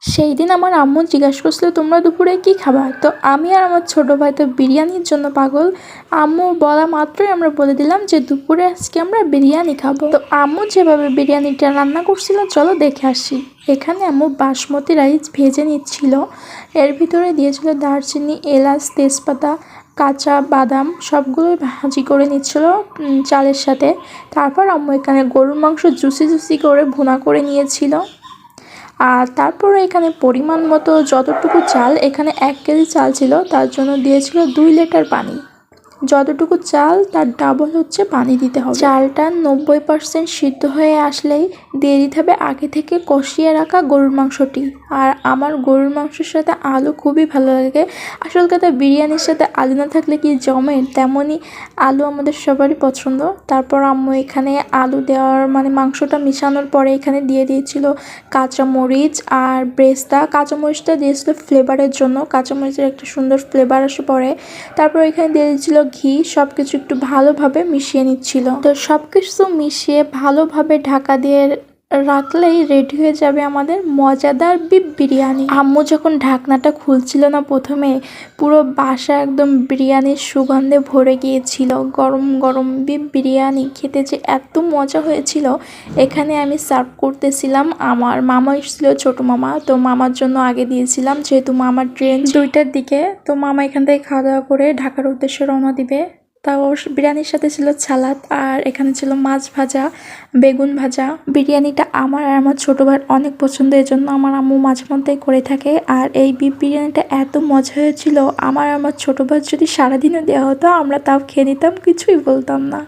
সেই দিন আমার আম্মু জিজ্ঞাসা করছিল তোমরা দুপুরে কি খাবা, তো আমি আর আমার ছোট ভাই তো বিরিয়ানির জন্য পাগল। আম্মু বলা মাত্রই আমরা বলে দিলাম যে দুপুরে আজকে আমরা বিরিয়ানি খাবো। তো আম্মু যেভাবে বিরিয়ানিটা রান্না করছিল চলো দেখে আসি। এখানে আম্মু বাসমতি রাইস ভেজে নিচ্ছিল, এর ভিতরে দিয়েছিল দারচিনি, এলাচ, তেজপাতা, কাঁচা বাদাম সবগুলোই ভাজি করে নিচ্ছিল চালের সাথে। তারপর আম্মু এখানে গরুর মাংস জুসি জুসি করে ভুনা করে নিয়েছিল। আর তারপরে এখানে পরিমাণ মতো যতটুকু চাল, এখানে 1 কেজি চাল ছিল, তার জন্য দিয়েছিল 2 লিটার পানি। যতটুকু চাল তার ডাবল হচ্ছে পানি দিতে হবে। চালটা 90% সিদ্ধ হয়ে আসলেই দিয়ে দিতে হবে আগে থেকে কষিয়ে রাখা গরুর মাংসটি। আর আমার গরুর মাংসের সাথে আলু খুবই ভালো লাগে। আসল কথা বিরিয়ানির সাথে আলু না থাকলে কি জমে, তেমনই আলু আমাদের সবারই পছন্দ। তারপর আম্মু এখানে আলু দেওয়ার মাংসটা মিশানোর পরে এখানে দিয়ে দিয়েছিল কাঁচামরিচ আর ব্রেস্তা। কাঁচামরিচটা দিয়েছিল ফ্লেভারের জন্য, কাঁচামরিচের একটা সুন্দর ফ্লেভার আসে পরে। তারপর এখানে দিয়ে দিয়েছিল ঘি। সবকিছু একটু ভালোভাবে মিশিয়ে নিচ্ছিল। তো সবকিছু মিশিয়ে ভালোভাবে ঢাকা দিয়ে রাখলেই রেডি হয়ে যাবে আমাদের মজাদার বিফ বিরিয়ানি। আম্মু যখন ঢাকনাটা খুলছিল না প্রথমে, পুরো বাসা একদম বিরিয়ানির সুগন্ধে ভরে গিয়েছিল। গরম গরম বিফ বিরিয়ানি খেতে যে এত মজা হয়েছিল। এখানে আমি সার্ভ করতেছিলাম, আমার মামা এসেছিল, ছোট মামা। তো মামার জন্য আগে দিয়েছিলাম, যেহেতু মামার ট্রেন 2টার দিকে। তো মামা এখান থেকে খাওয়া দাওয়া করে ঢাকার উদ্দেশ্যে রওনা দিবে। তাও বিরিয়ানির সাথে ছিল সালাদ, আর এখানে ছিল মাছ ভাজা, বেগুন ভাজা। বিরিয়ানিটা আমার আর আমার ছোটো ভাইয়ের অনেক পছন্দ, এই জন্য আমার আম্মু মাঝে মধ্যেই করে থাকে। আর এই বিফ বিরিয়ানিটা এত মজা হয়েছিল, আমার ছোটো ভাইয়ের যদি সারাদিনও দেওয়া হতো আমরা তাও খেয়ে নিতাম, কিছুই বলতাম না।